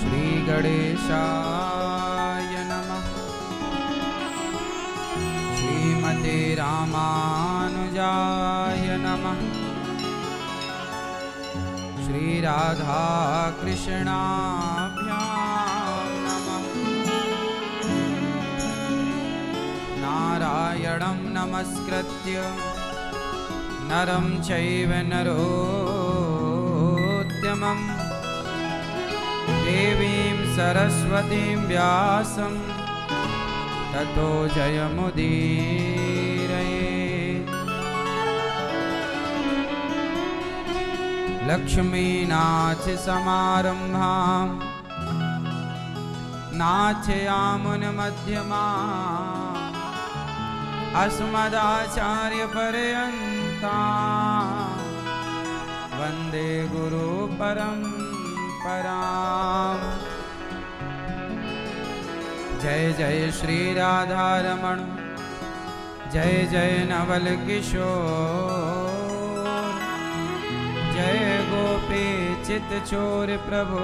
श्री गणेशाय नमः। श्रीमते रामानुजाय नमः। श्री राधा कृष्णाभ्यां नमः। नारायणं नमस्कृत्य नरं चैव नरोत्तमं देवीं सरस्वतीं व्यासं ततो जयमुदीरयेत्। लक्ष्मीनाथसमारम्भां नाथयामुनमध्यमाम् अस्मदाचार्यपर्यन्तां वन्दे गुरुपरम्पराम्। जय जय श्री राधारमण, जय जय नवल किशोर, जय गोपी चित चोर प्रभु,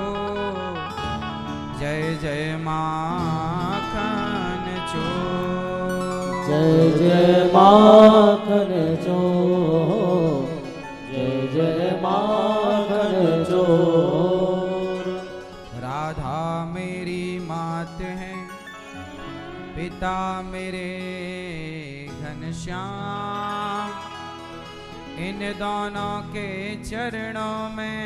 जय जय माखन चोर। जय जय माखन चोर, जय जय माखन चोर। राधा मेरी मात है, पिता मेरे घनश्याम, इन दोनों के चरणों में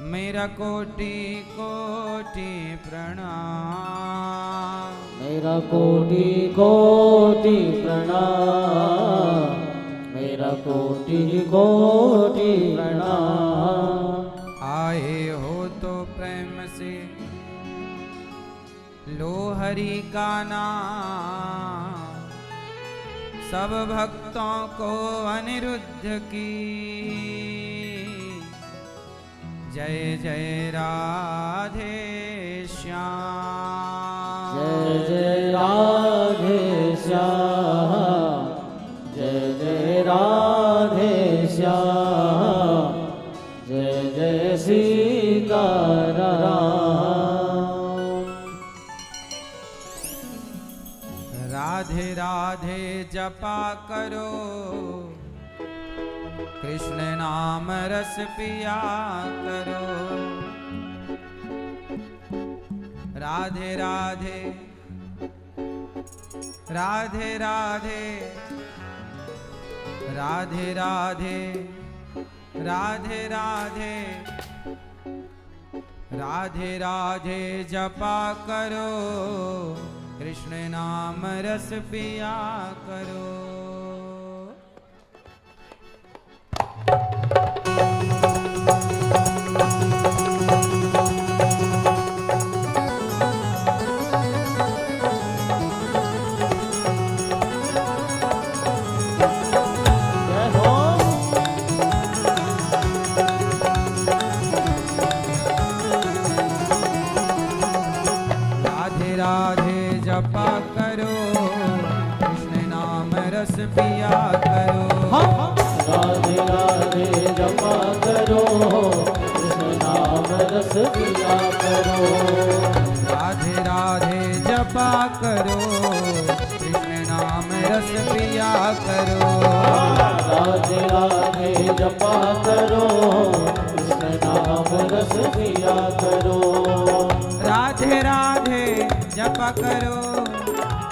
मेरा कोटि कोटि प्रणाम। मेरा कोटि कोटि प्रणाम, मेरा कोटि कोटि प्रणाम। आए हो तो प्रेम से लो हरि का नाम, सब भक्तों को अनिरुद्ध की जय जय राधे श्याम। जय जय राधे श्याम, जय जय राधे श्याम, जय जय सीताराम। राधे राधे जपा करो, कृष्ण नाम रस पिया करो। राधे राधे राधे राधे राधे राधे राधे राधे राधे राधे जपा करो, कृष्ण नाम रस पिया करो। जपा करो, कृष्ण नाम रस पिया करो। राधे राधे जपा करो, कृष्ण नाम रस पिया करो। राधे राधे जपा करो, कृष्ण नाम रस पिया करो। राधे राधे जपा करो, कृष्ण नाम रस पिया करो। राधे राधे जपा करो,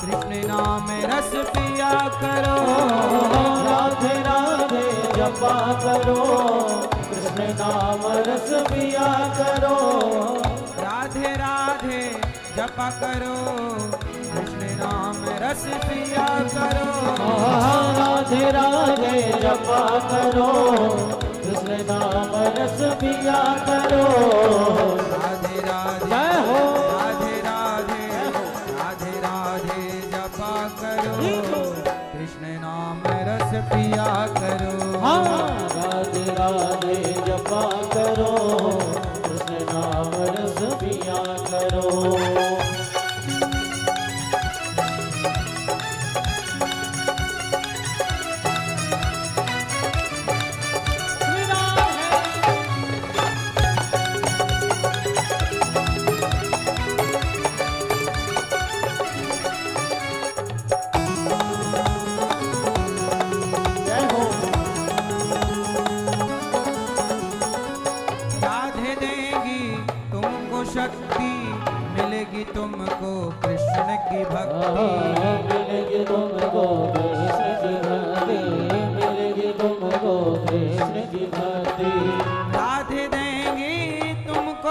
कृष्ण नाम रस पिया करो। राधे राधे जपा करो, कृष्ण नाम रस पिया करो। राधे राधे जपा करो, कृष्ण नाम रस पिया करो। राधे राधे जपा करो, कृष्ण नाम रस पिया करो। राधे राधे जय हो। राधे राधे राधे राधे जपा करो, कृष्ण नाम रस पिया करो। राधे राधे जपा करो, कृष्ण नाम रस पिया करो।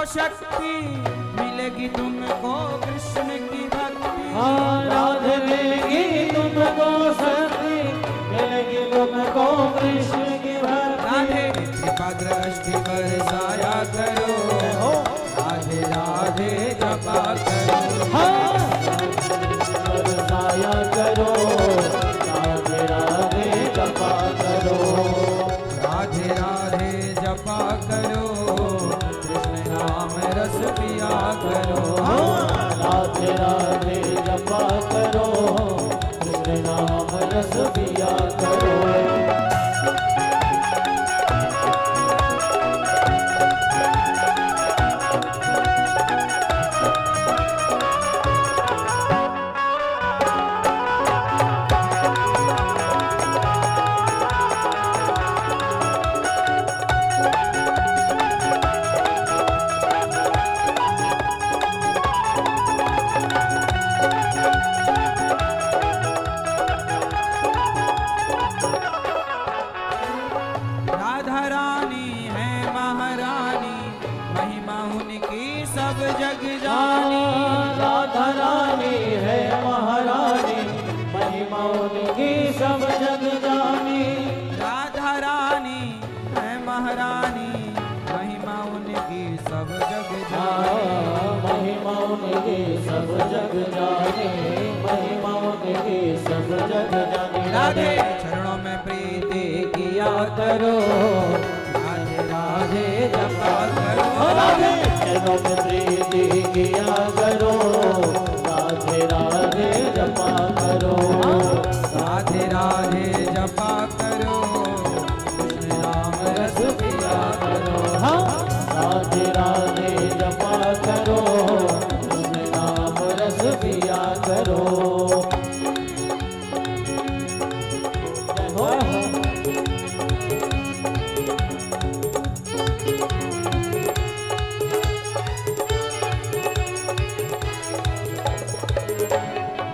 शक्ति मिलेगी तुमको कृष्ण की भक्ति। हाँ राधे मिलेगी तुमको शक्ति, मिलेगी तुमको कृष्ण की भक्ति। राधे कृपा दृष्टि बरसाया करो, राधे राधे जपा करो। हाँ बरसाया करो, राधे राधे जपा करो। राधे राधे जपा करो, कृष्ण नाम रस पिया करो। राधे राधे जपा करो, कृष्ण नाम रस पिया करो। राधा रानी है महारानी, महिमा उनकी सब जग जानी। राधा रानी है महारानी, महिमा उनकी सब जग जानी। राधा रानी है महारानी, महिमा उनकी सब जग जानी। महिमा उनकी सब जग जानी, महिमा उनकी सब जग जानी। राधे चरणों में प्रीति किया करो, राधे राधे जपा करो। राधे चरणों में प्रीति किया करो, राधे राधे जपा करो। राधे राधे जपा करो, कृष्ण नाम रस पिया करो। राधे राधे जपा करो, कृष्ण नाम रस पिया करो।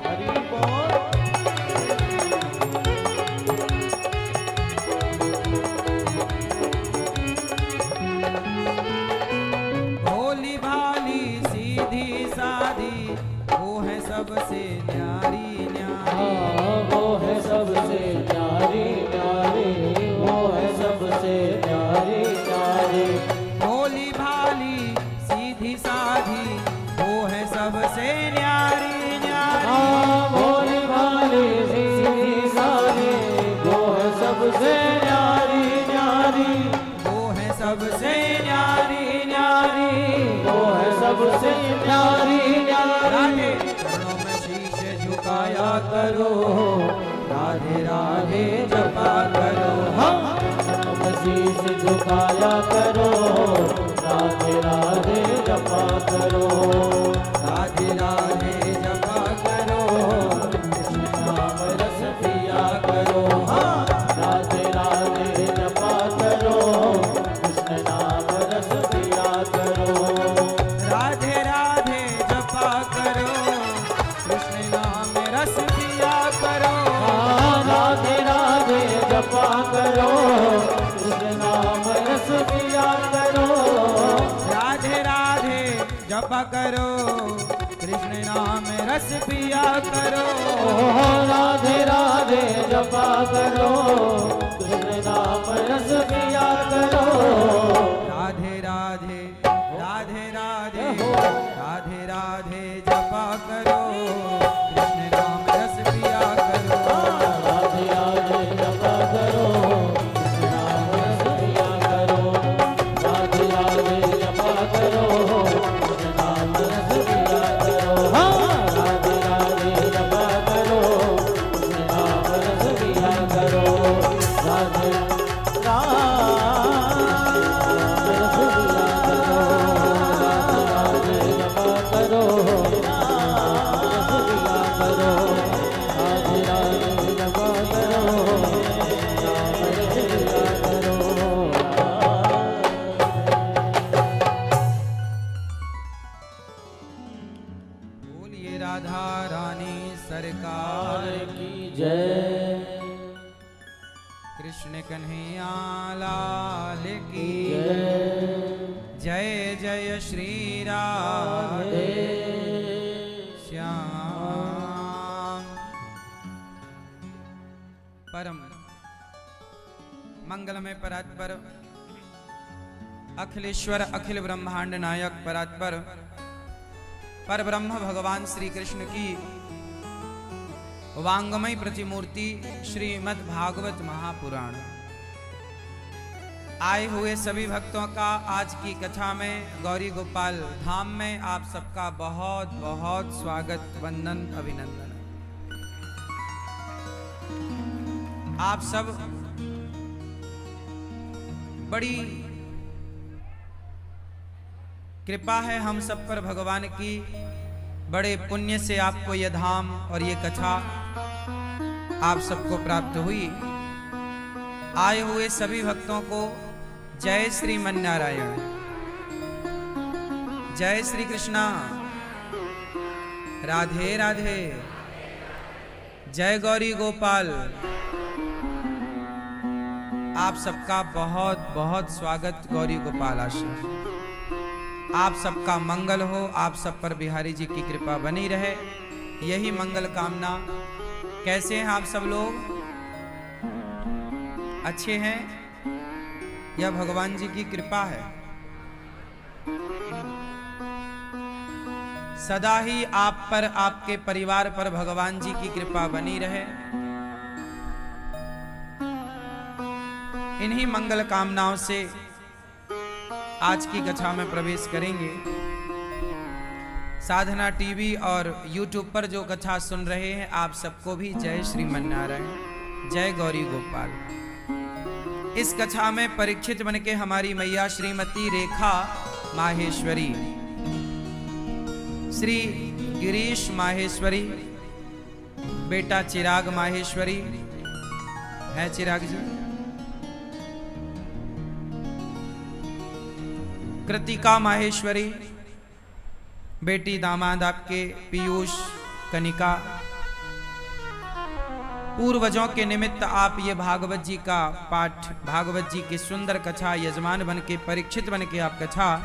हरि बोल। भोली भाली सीधी सादी, वो है सबसे न्यारी न्यारी। वो है सबसे प्यारी प्यारी, वो है सबसे प्यारी प्यारी। भोली भाली सीधी साधी, वो है सबसे न्यारी न्यारी। भोली भाली सीधी सारी, वो है सबसे न्यारी न्यारी। वो है सबसे न्यारी न्यारी। वो है सबसे न्यारी न्यारी। राधे चरणों में शीश झुकाया करो, राधे राधे जपा करो। शीश झुकाया करो, राधे राधे जपा करो। राधे राधे जपा करो, कृष्ण नाम रस पिया करो। राधे राधे जपा करो, कृष्ण नाम रस पिया करो। राधे राधे जपा करो, कृष्ण नाम रस पिया करो। राधे राधे जपा करो, कृष्ण नाम रस पिया करो। राधे राधे जपा करो, कृष्ण नाम रस पिया करो। राधे राधे जपा करो, कृष्ण नाम रस पिया करो। राधे राधे राधे राधे राधे राधे जपा करो, कृष्ण नाम रस पिया करो। राधे राधे जपा करो, कृष्ण नाम रस पिया करो। राधे राधे जपा करो, कृष्ण नाम रस पिया करो। राधे राधे जपा करो, कृष्ण नाम रस पिया करो। राधे बोलिए राधा रानी सरकार की, जय कृष्ण कन्हैया लाल की, जय जय जय श्री राधे श्याम। परम मंगलमय परात्पर अखिलेश्वर अखिल ब्रह्मांड नायक परात्पर पर ब्रह्म भगवान श्री कृष्ण की वांगमय प्रतिमूर्ति श्रीमद् भागवत महापुराण। आए हुए सभी भक्तों का आज की कथा में गौरी गोपाल धाम में आप सबका बहुत बहुत स्वागत, वंदन, अभिनंदन। आप सब बड़ी कृपा है हम सब पर भगवान की, बड़े पुण्य से आपको यह धाम और ये कथा आप सबको प्राप्त हुई। आए हुए सभी भक्तों को जय श्रीमन नारायण, जय श्री कृष्णा, राधे राधे, जय गौरी गोपाल। आप सबका बहुत बहुत स्वागत गौरी गोपाल आश्रम। आप सबका मंगल हो, आप सब पर बिहारी जी की कृपा बनी रहे, यही मंगल कामना। कैसे हैं आप सब लोग? अच्छे हैं? यह भगवान जी की कृपा है। सदा ही आप पर, आपके परिवार पर भगवान जी की कृपा बनी रहे। इन्हीं मंगल कामनाओं से आज की कथा में प्रवेश करेंगे। साधना टीवी और यूट्यूब पर जो कथा सुन रहे हैं आप सबको भी जय श्रीमन नारायण, जय गौरी गोपाल। इस कथा में परीक्षित बन के हमारी मैया श्रीमती रेखा माहेश्वरी, श्री गिरीश माहेश्वरी, बेटा चिराग माहेश्वरी है, चिराग जी, कृतिका माहेश्वरी, बेटी दामाद आपके पीयूष, कनिका। पूर्वजों के निमित्त आप ये भागवत जी का पाठ, भागवत जी की सुंदर कथा यजमान बन के, परीक्षित बन के आप कथा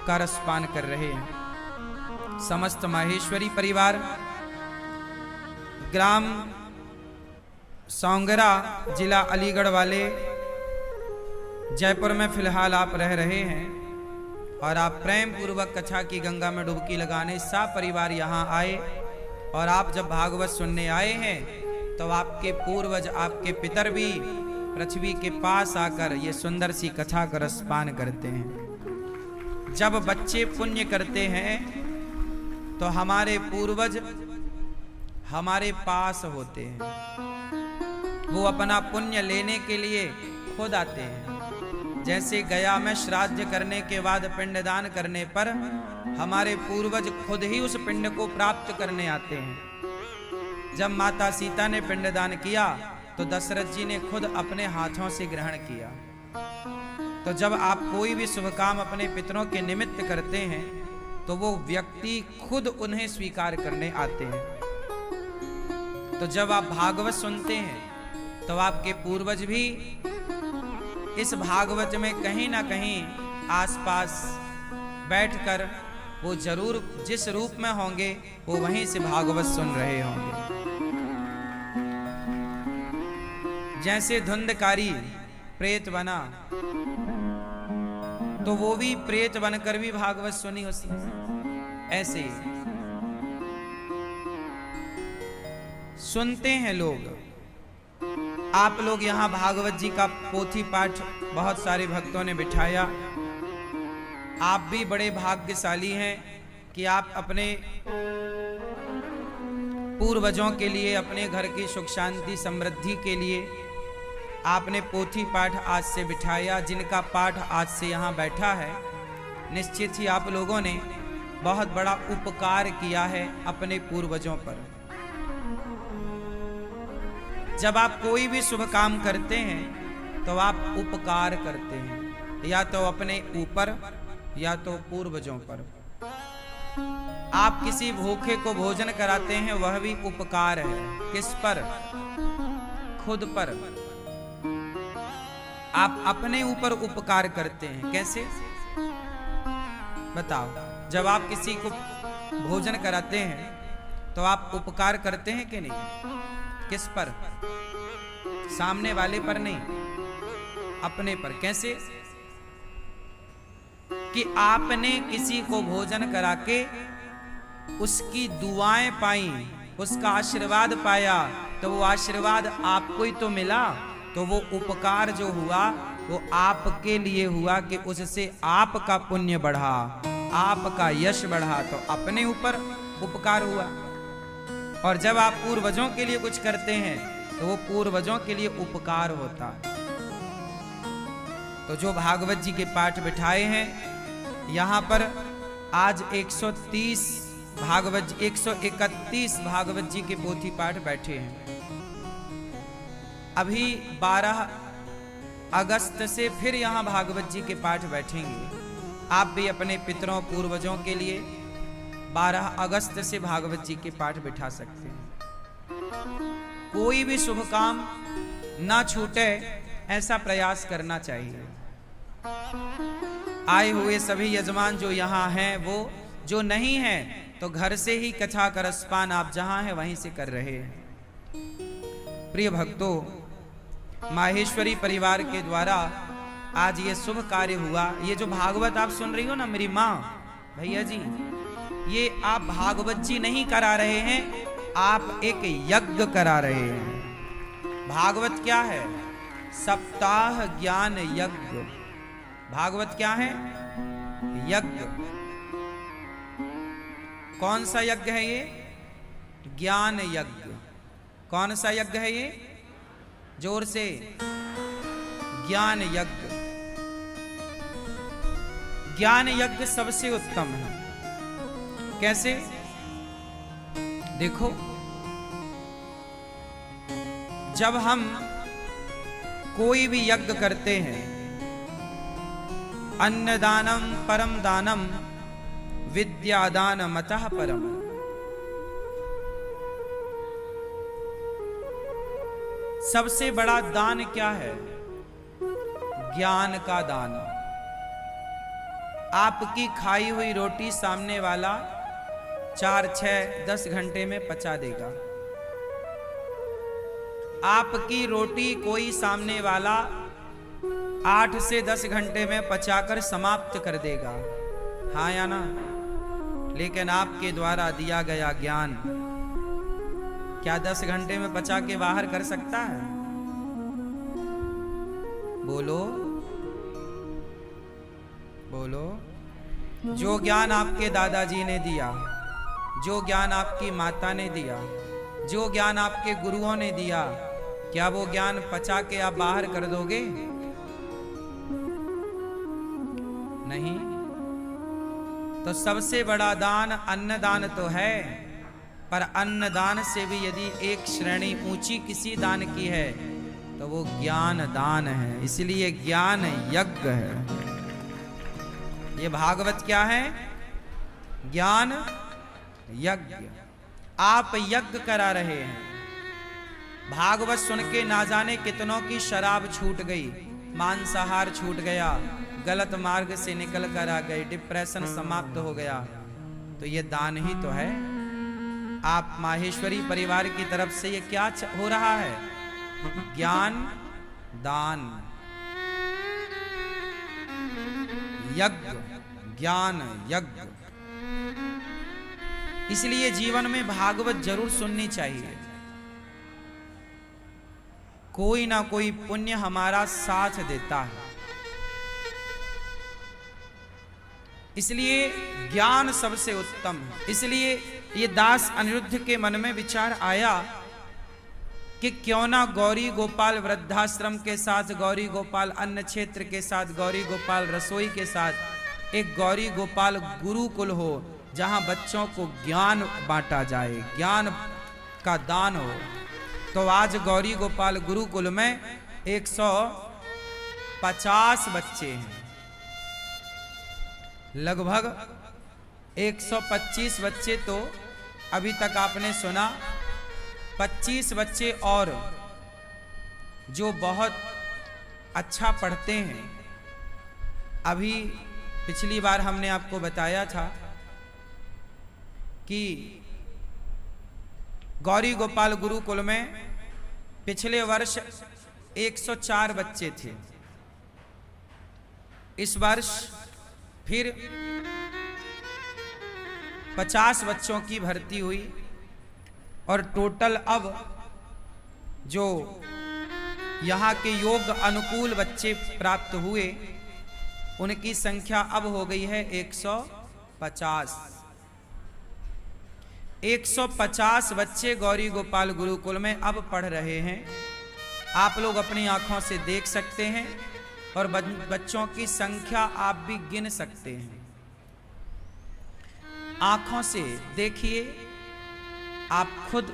का रसपान कर रहे हैं। समस्त माहेश्वरी परिवार ग्राम सौंगरा, जिला अलीगढ़ वाले, जयपुर में फिलहाल आप रह रहे हैं और आप प्रेम पूर्वक कथा की गंगा में डुबकी लगाने सब परिवार यहाँ आए। और आप जब भागवत सुनने आए हैं तो आपके पूर्वज, आपके पितर भी पृथ्वी के पास आकर ये सुंदर सी कथा का रसपान करते हैं। जब बच्चे पुण्य करते हैं तो हमारे पूर्वज हमारे पास होते हैं, वो अपना पुण्य लेने के लिए खुद आते हैं। जैसे गया में श्राद्ध करने के बाद पिंडदान करने पर हमारे पूर्वज खुद ही उस पिंड को प्राप्त करने आते हैं। जब माता सीता ने पिंडदान किया तो दशरथ जी ने खुद अपने हाथों से ग्रहण किया। तो जब आप कोई भी शुभ काम अपने पितरों के निमित्त करते हैं तो वो व्यक्ति खुद उन्हें स्वीकार करने आते हैं। तो जब आप भागवत सुनते हैं तो आपके पूर्वज भी इस भागवत में कहीं ना कहीं आसपास बैठकर वो जरूर जिस रूप में होंगे वो वहीं से भागवत सुन रहे होंगे। जैसे धुंधकारी प्रेत बना तो वो भी प्रेत बनकर भी भागवत सुनी उसी, ऐसे सुनते हैं लोग। आप लोग यहाँ भागवत जी का पोथी पाठ बहुत सारे भक्तों ने बिठाया। आप भी बड़े भाग्यशाली हैं कि आप अपने पूर्वजों के लिए, अपने घर की सुख शांति समृद्धि के लिए आपने पोथी पाठ आज से बिठाया। जिनका पाठ आज से यहाँ बैठा है, निश्चित ही आप लोगों ने बहुत बड़ा उपकार किया है अपने पूर्वजों पर। जब आप कोई भी शुभ काम करते हैं तो आप उपकार करते हैं, या तो अपने ऊपर या तो पूर्वजों पर। आप किसी भूखे को भोजन कराते हैं, वह भी उपकार है। किस पर? खुद पर। आप अपने ऊपर उपकार करते हैं। कैसे? बताओ, जब आप किसी को भोजन कराते हैं तो आप उपकार करते हैं कि नहीं? किस पर? सामने वाले पर नहीं, अपने पर। कैसे? कि आपने किसी को भोजन करा के उसकी दुआएं पाई, उसका आशीर्वाद पाया, तो वो आशीर्वाद आपको ही तो मिला, तो वो उपकार जो हुआ वो आपके लिए हुआ कि उससे आपका पुण्य बढ़ा, आपका यश बढ़ा, तो अपने ऊपर उपकार हुआ। और जब आप पूर्वजों के लिए कुछ करते हैं तो वो पूर्वजों के लिए उपकार होता। तो जो भागवत जी के पाठ बिठाए हैं यहाँ पर, आज 131 भागवत जी के पोथी पाठ बैठे हैं। अभी 12 अगस्त से फिर यहाँ भागवत जी के पाठ बैठेंगे। आप भी अपने पितरों पूर्वजों के लिए 12 अगस्त से भागवत जी के पाठ बिठा सकते हैं। कोई भी शुभ काम ना छूटे, ऐसा प्रयास करना चाहिए। आए हुए सभी यजमान जो यहाँ हैं, वो जो नहीं हैं तो घर से ही कथा का रसपान आप जहां हैं वहीं से कर रहे हैं। प्रिय भक्तों, माहेश्वरी परिवार के द्वारा आज ये शुभ कार्य हुआ। ये जो भागवत आप सुन रही हो ना मेरी माँ, भैया जी, ये आप भागवत जी नहीं करा रहे हैं, आप एक यज्ञ करा रहे हैं। भागवत क्या है? सप्ताह ज्ञान यज्ञ। भागवत क्या है? यज्ञ। कौन सा यज्ञ है ये? ज्ञान यज्ञ। कौन सा यज्ञ है ये? जोर से, ज्ञान यज्ञ। ज्ञान यज्ञ सबसे उत्तम है। कैसे? देखो, जब हम कोई भी यज्ञ करते हैं, अन्नदानम परम दानम विद्यादानम अतः परम। सबसे बड़ा दान क्या है? ज्ञान का दान। आपकी खाई हुई रोटी सामने वाला 4, 6, 10 घंटे में पचा देगा। आपकी रोटी कोई सामने वाला 8 से 10 घंटे में पचाकर समाप्त कर देगा, हाँ या ना? लेकिन आपके द्वारा दिया गया ज्ञान क्या 10 घंटे में पचा के बाहर कर सकता है? बोलो बोलो। जो ज्ञान आपके दादाजी ने दिया, जो ज्ञान आपकी माता ने दिया, जो ज्ञान आपके गुरुओं ने दिया, क्या वो ज्ञान पचा के आप बाहर कर दोगे? नहीं। तो सबसे बड़ा दान अन्नदान तो है, पर अन्नदान से भी यदि एक श्रेणी ऊंची किसी दान की है तो वो ज्ञान दान है। इसलिए ज्ञान यज्ञ है। ये भागवत क्या है? ज्ञान यज्ञ। आप यज्ञ करा रहे हैं। भागवत सुन के ना जाने कितनों की शराब छूट गई, मांसाहार छूट गया, गलत मार्ग से निकल कर आ गए, डिप्रेशन समाप्त हो गया। तो ये दान ही तो है। आप माहेश्वरी परिवार की तरफ से ये क्या हो रहा है? ज्ञान दान, यज्ञ, ज्ञान यज्ञ। इसलिए जीवन में भागवत जरूर सुननी चाहिए। कोई ना कोई पुण्य हमारा साथ देता है। इसलिए ज्ञान सबसे उत्तम है। इसलिए ये दास अनिरुद्ध के मन में विचार आया कि क्यों ना गौरी गोपाल वृद्धाश्रम के साथ, गौरी गोपाल अन्न क्षेत्र के साथ, गौरी गोपाल रसोई के साथ एक गौरी गोपाल गुरुकुल हो, जहां बच्चों को ज्ञान बांटा जाए, ज्ञान का दान हो। तो आज गौरी गोपाल गुरुकुल में 150 बच्चे हैं। लगभग 125 बच्चे तो अभी तक आपने सुना, 25 बच्चे और जो बहुत अच्छा पढ़ते हैं, अभी पिछली बार हमने आपको बताया था कि गौरी गोपाल गुरुकुल में पिछले वर्ष 104 बच्चे थे। इस वर्ष फिर 50 बच्चों की भर्ती हुई और टोटल अब जो यहाँ के योग्य अनुकूल बच्चे प्राप्त हुए उनकी संख्या अब हो गई है 150। 150 बच्चे गौरी गोपाल गुरुकुल में अब पढ़ रहे हैं। आप लोग अपनी आंखों से देख सकते हैं और बच्चों की संख्या आप भी गिन सकते हैं। आंखों से देखिए, आप खुद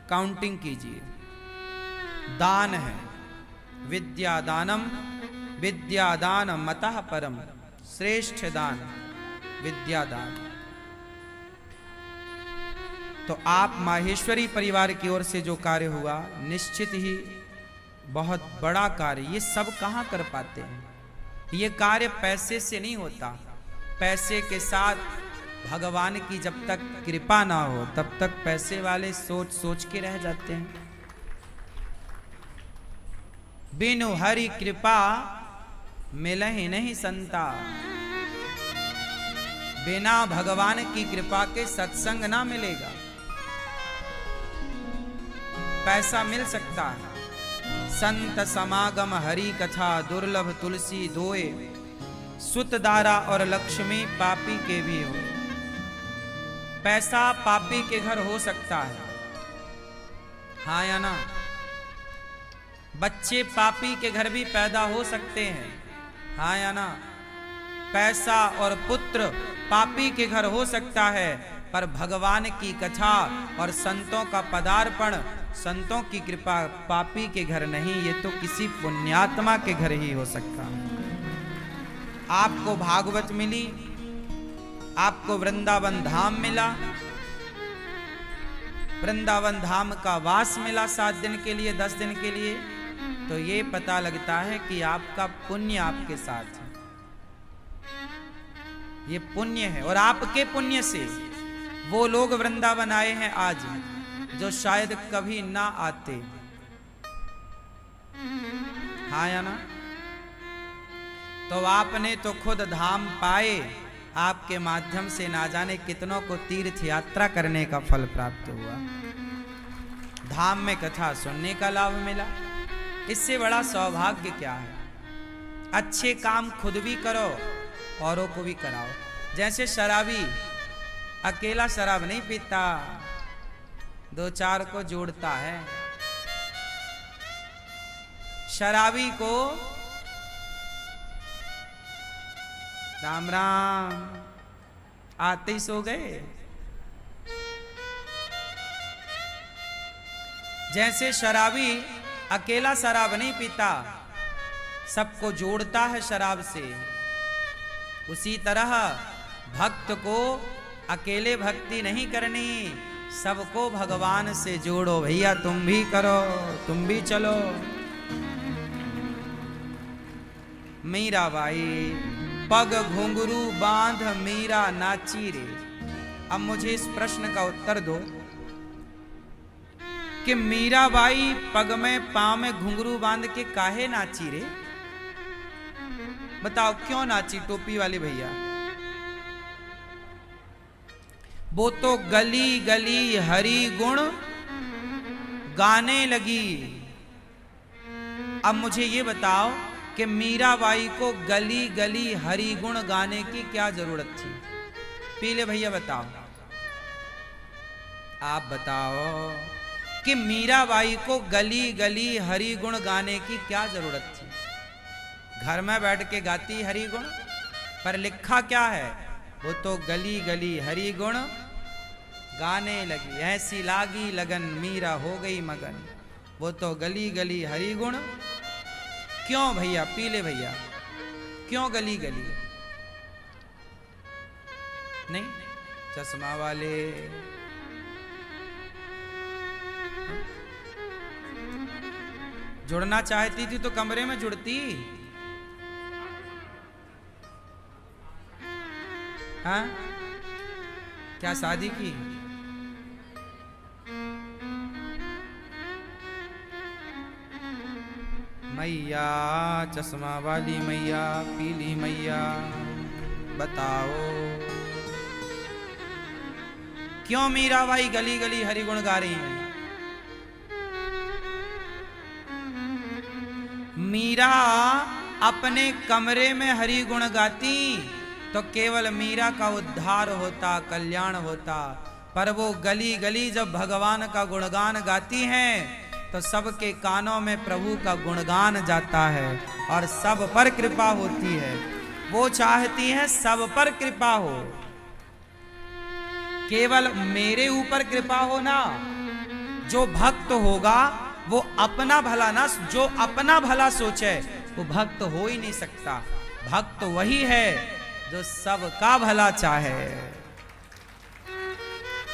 काउंटिंग कीजिए। दान है, विद्यादानम विद्यादानम मतः परम, श्रेष्ठ दान विद्यादान। तो आप माहेश्वरी परिवार की ओर से जो कार्य हुआ निश्चित ही बहुत बड़ा कार्य। ये सब कहाँ कर पाते हैं? ये कार्य पैसे से नहीं होता। पैसे के साथ भगवान की जब तक कृपा ना हो तब तक पैसे वाले सोच सोच के रह जाते हैं। बिनु हरि कृपा मिलहि नहीं संता। बिना भगवान की कृपा के सत्संग ना मिलेगा। पैसा मिल सकता है, संत समागम हरि कथा दुर्लभ तुलसी दोए, सुत दारा और लक्ष्मी पापी के भी हो। पैसा पापी के घर हो सकता है, हाँ या ना? बच्चे पापी के घर भी पैदा हो सकते हैं, हाँ या ना? पैसा और पुत्र पापी के घर हो सकता है, पर भगवान की कथा और संतों का पदार्पण, संतों की कृपा पापी के घर नहीं। ये तो किसी पुण्यात्मा के घर ही हो सकता है। आपको भागवत मिली, आपको वृंदावन धाम मिला, वृंदावन धाम का वास मिला 7 दिन के लिए, 10 दिन के लिए, तो ये पता लगता है कि आपका पुण्य आपके साथ है। ये पुण्य है। और आपके पुण्य से वो लोग वृंदावन आए हैं आज जो शायद कभी ना आते, हाँ या ना? तो आपने तो खुद धाम पाए, आपके माध्यम से ना जाने कितनों को तीर्थ यात्रा करने का फल प्राप्त हुआ। धाम में कथा सुनने का लाभ मिला। इससे बड़ा सौभाग्य क्या है? अच्छे काम खुद भी करो, औरों को भी कराओ। जैसे शराबी अकेला शराब नहीं पीता, 2-4 को जोड़ता है। शराबी को राम राम आते ही सो गए। जैसे शराबी अकेला शराब नहीं पीता, सबको जोड़ता है शराब से, उसी तरह भक्त को अकेले भक्ति नहीं करनी, सबको भगवान से जोड़ो। भैया तुम भी करो, तुम भी चलो। मीराबाई पग घुंघरू बांध मीरा नाची रे। अब मुझे इस प्रश्न का उत्तर दो कि मीराबाई पग में पांव में घुंघरू बांध के काहे नाची रे? बताओ क्यों नाची? टोपी वाले भैया, वो तो गली गली हरि गुण गाने लगी। अब मुझे ये बताओ कि मीराबाई को गली गली हरि गुण गाने की क्या जरूरत थी? पीले भैया बताओ, आप बताओ कि मीराबाई को गली गली हरि गुण गाने की क्या जरूरत थी? घर में बैठ के गाती हरि गुण, पर लिखा क्या है? वो तो गली गली हरि गुण गाने लगी। ऐसी लागी लगन मीरा हो गई मगन। वो तो गली गली हरि गुण। क्यों भैया, पीले भैया, क्यों गली गली? नहीं, चश्मा वाले जुड़ना चाहती थी तो कमरे में जुड़ती। हाँ, क्या शादी की? मैया चश्मा वाली मैया, पीली मैया, बताओ क्यों मीराबाई गली गली हरि गुण गा रही हैं? मीरा अपने कमरे में हरि गुण गाती तो केवल मीरा का उद्धार होता, कल्याण होता, पर वो गली गली जब भगवान का गुणगान गाती हैं तो सबके कानों में प्रभु का गुणगान जाता है और सब पर कृपा होती है। वो चाहती है सब पर कृपा हो, केवल मेरे ऊपर कृपा हो ना। जो भक्त होगा वो अपना भला ना, जो अपना भला सोचे वो भक्त हो ही नहीं सकता। भक्त वही है जो सबका भला चाहे।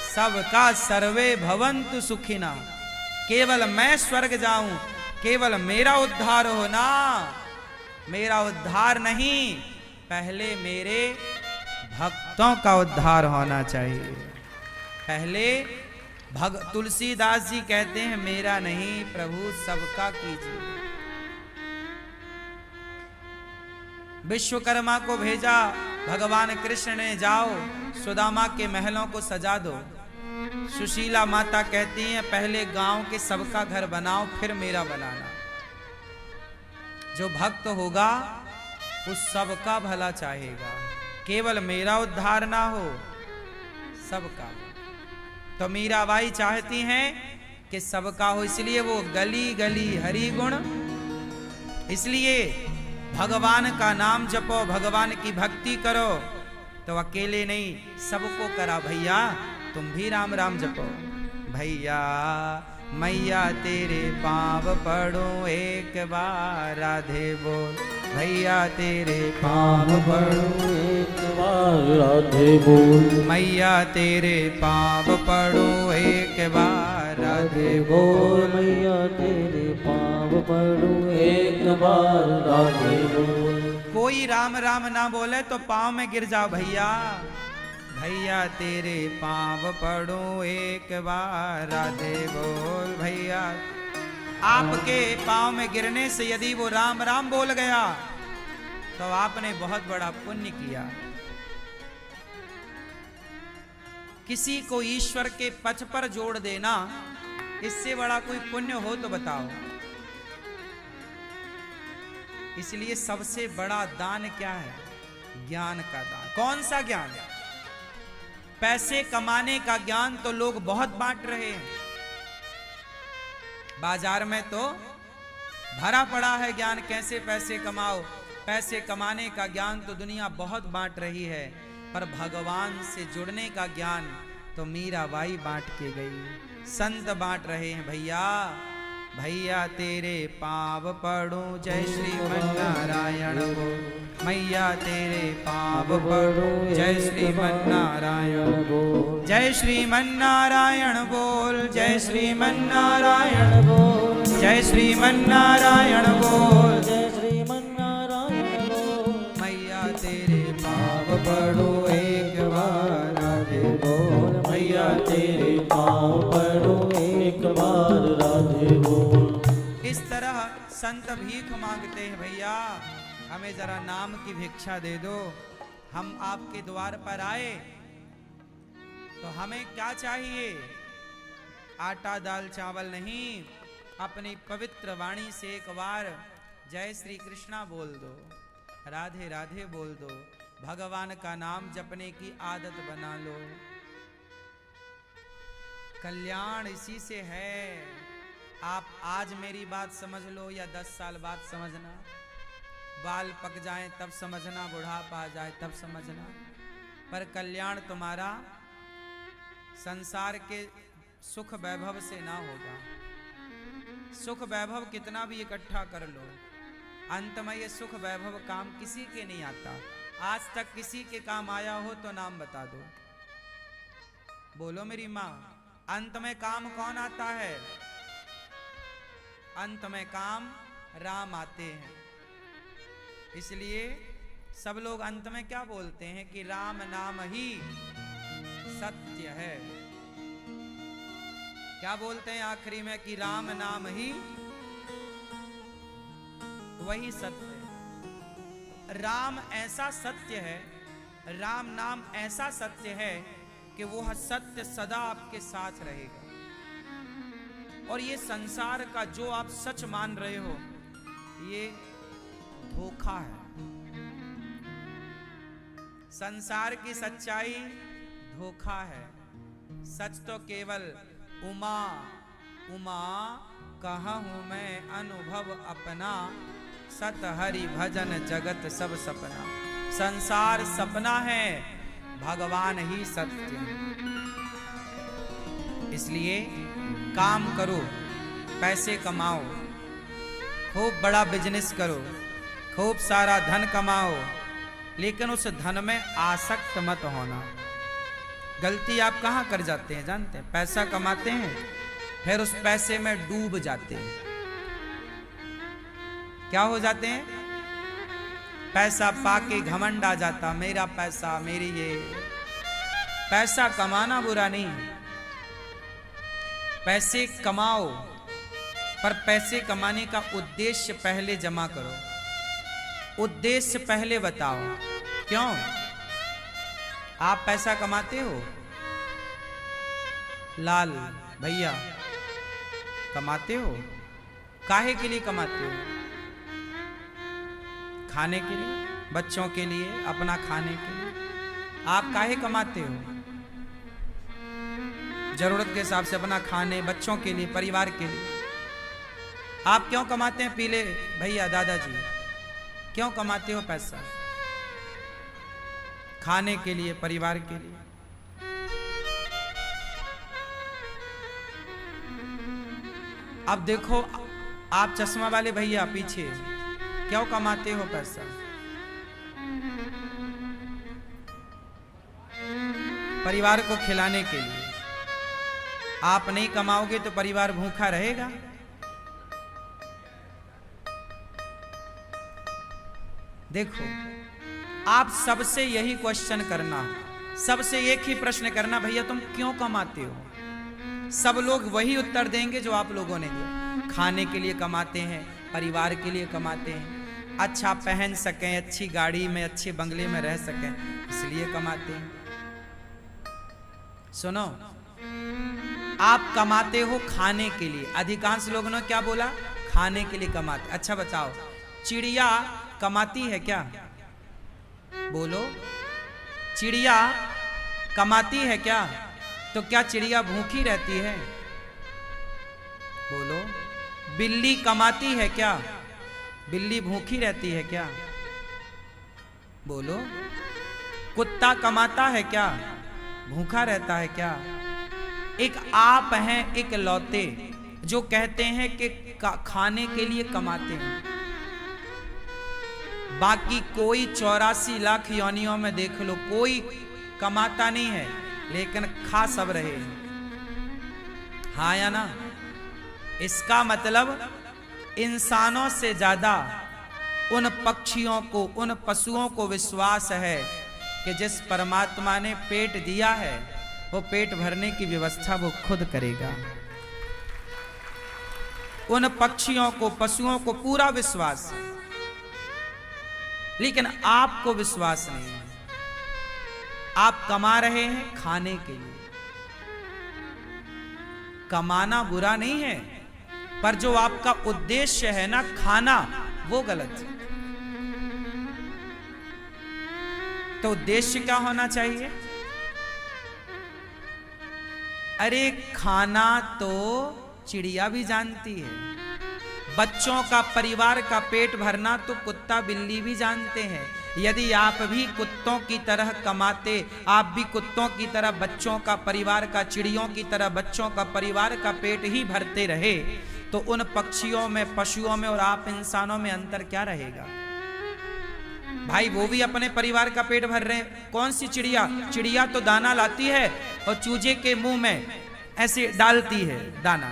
सबका सर्वे भवन्तु सुखिना, केवल मैं स्वर्ग जाऊं, केवल मेरा उद्धार हो ना। मेरा उद्धार नहीं, पहले मेरे भक्तों का उद्धार होना चाहिए। पहले तुलसीदास जी कहते हैं मेरा नहीं प्रभु सबका कीजिए। विश्वकर्मा को भेजा भगवान कृष्ण ने, जाओ सुदामा के महलों को सजा दो। सुशीला माता कहती हैं पहले गांव के सबका घर बनाओ फिर मेरा बनाना। जो भक्त होगा उस सबका भला चाहेगा, केवल मेरा उद्धार ना हो, सबका। तो मीराबाई चाहती हैं कि सबका हो, इसलिए वो गली गली हरि गुण। इसलिए भगवान का नाम जपो, भगवान की भक्ति करो, तो अकेले नहीं सबको करा। भैया तुम भी राम राम जपो। भैया मैया तेरे पाँव पड़ो एक बार राधे बोल, भैया तेरे पाँव पड़ो एक बार राधे बोल, मैया तेरे पाँव पड़ो एक बार राधे बोल, बोल। मैया तेरे पाँव पड़ो एक बार राधे बोल। कोई राम राम ना बोले तो पाँव में गिर जाओ भैया। भैया तेरे पाँव पड़ो एक बार राधे बोल। भैया आपके पाँव में गिरने से यदि वो राम राम बोल गया तो आपने बहुत बड़ा पुण्य किया। किसी को ईश्वर के पथ पर जोड़ देना, इससे बड़ा कोई पुण्य हो तो बताओ। इसलिए सबसे बड़ा दान क्या है? ज्ञान का दान। कौन सा ज्ञान? पैसे कमाने का ज्ञान तो लोग बहुत बांट रहे हैं। बाजार में तो भरा पड़ा है ज्ञान, कैसे पैसे कमाओ। पैसे कमाने का ज्ञान तो दुनिया बहुत बांट रही है, पर भगवान से जुड़ने का ज्ञान तो मीराबाई बांट के गई, संत बांट रहे हैं। भैया भैया तेरे पाँव पड़ो जय श्रीमन्नारायण बोल, मैया तेरे पाँव पड़ो जय श्रीमन्नारायण बोल, जय श्रीमन्नारायण बोल, जय श्रीमन्नारायण बोल, जय श्रीमन्नारायण बोल, जय श्रीमन्नारायण बोल। मैया तेरे पाँव पड़ो एक बार राधे बोल, मैया तेरे पाँव पड़ो एक बार राधे बोल। इस तरह संत भीख मांगते हैं, भैया हमें जरा नाम की भिक्षा दे दो। हम आपके द्वार पर आए तो हमें क्या चाहिए? आटा दाल चावल नहीं, अपनी पवित्र वाणी से एक बार जय श्री कृष्णा बोल दो, राधे राधे बोल दो, भगवान का नाम जपने की आदत बना लो। कल्याण इसी से है। आप आज मेरी बात समझ लो या 10 साल बाद समझना, बाल पक जाएं तब समझना, बुढ़ापा आ जाए तब समझना, पर कल्याण तुम्हारा संसार के सुख वैभव से ना होगा। सुख वैभव कितना भी इकट्ठा कर लो, अंत में ये सुख वैभव काम किसी के नहीं आता। आज तक किसी के काम आया हो तो नाम बता दो। बोलो मेरी माँ, अंत में काम कौन आता है? अंत में काम राम आते हैं। इसलिए सब लोग अंत में क्या बोलते हैं कि राम नाम ही सत्य है। क्या बोलते हैं आखिरी में कि राम नाम ही वही सत्य है। राम ऐसा सत्य है, राम नाम ऐसा सत्य है कि वो सत्य सदा आपके साथ रहेगा। और ये संसार का जो आप सच मान रहे हो ये धोखा है। संसार की सच्चाई धोखा है। सच तो केवल उमा उमा कहूँ मैं अनुभव अपना, सत हरि भजन जगत सब सपना। संसार सपना है, भगवान ही सत्य है। इसलिए काम करो, पैसे कमाओ, खूब बड़ा बिजनेस करो, खूब सारा धन कमाओ, लेकिन उस धन में आसक्त मत होना। गलती आप कहाँ कर जाते हैं जानते हैं? पैसा कमाते हैं, फिर उस पैसे में डूब जाते हैं। क्या हो जाते हैं? पैसा पाके घमंड आ जाता, मेरा पैसा, मेरी ये। पैसा कमाना बुरा नहीं, पैसे कमाओ, पर पैसे कमाने का उद्देश्य पहले जमा करो। उद्देश्य पहले बताओ। क्यों आप पैसा कमाते हो? लाल भैया कमाते हो? काहे के लिए कमाते हो? खाने के लिए, बच्चों के लिए, अपना खाने के लिए। आप काहे कमाते हो? जरूरत के हिसाब से अपना खाने, बच्चों के लिए, परिवार के लिए। आप क्यों कमाते हैं पीले भैया, दादाजी? क्यों कमाते हो पैसा? खाने के लिए, परिवार के लिए। अब देखो आप चश्मा वाले भैया पीछे, क्यों कमाते हो पैसा? परिवार को खिलाने के लिए। आप नहीं कमाओगे तो परिवार भूखा रहेगा। देखो आप सबसे यही क्वेश्चन करना, सबसे एक ही प्रश्न करना, भैया तुम क्यों कमाते हो? सब लोग वही उत्तर देंगे जो आप लोगों ने दिया। खाने के लिए कमाते हैं, परिवार के लिए कमाते हैं, अच्छा पहन सकें, अच्छी गाड़ी में, अच्छे बंगले में रह सकें, इसलिए कमाते हैं। सुनो, आप कमाते हो खाने के लिए। अधिकांश लोगों ने क्या बोला? खाने के लिए कमाते। अच्छा बताओ, चिड़िया कमाती है क्या? बोलो, चिड़िया कमाती है क्या? तो क्या चिड़िया भूखी रहती है? बोलो, बिल्ली कमाती है क्या? बिल्ली भूखी रहती है क्या? बोलो, कुत्ता कमाता है क्या? भूखा रहता है क्या? एक आप हैं एक लौते जो कहते हैं कि खाने के लिए कमाते हैं। बाकी कोई 84 लाख योनियों में देख लो, कोई कमाता नहीं है, लेकिन खा सब रहे हैं। हाँ या ना? इसका मतलब इंसानों से ज्यादा उन पक्षियों को, उन पशुओं को विश्वास है कि जिस परमात्मा ने पेट दिया है वो पेट भरने की व्यवस्था वो खुद करेगा। उन पक्षियों को, पशुओं को पूरा विश्वास है, लेकिन आपको विश्वास नहीं है। आप कमा रहे हैं खाने के लिए। कमाना बुरा नहीं है, पर जो आपका उद्देश्य है ना खाना, वो गलत है। तो उद्देश्य क्या होना चाहिए? अरे खाना तो चिड़िया भी जानती है, बच्चों का, परिवार का पेट भरना तो कुत्ता बिल्ली भी जानते हैं। यदि आप भी कुत्तों की तरह कमाते, आप भी कुत्तों की तरह बच्चों का, परिवार का, चिड़ियों की तरह बच्चों का, परिवार का पेट ही भरते रहे, तो उन पक्षियों में, पशुओं में और आप इंसानों में अंतर क्या रहेगा? भाई वो भी अपने परिवार का पेट भर रहे हैं। कौन सी चिड़िया? चिड़िया तो दाना लाती है और चूजे के मुंह में ऐसे डालती है दाना,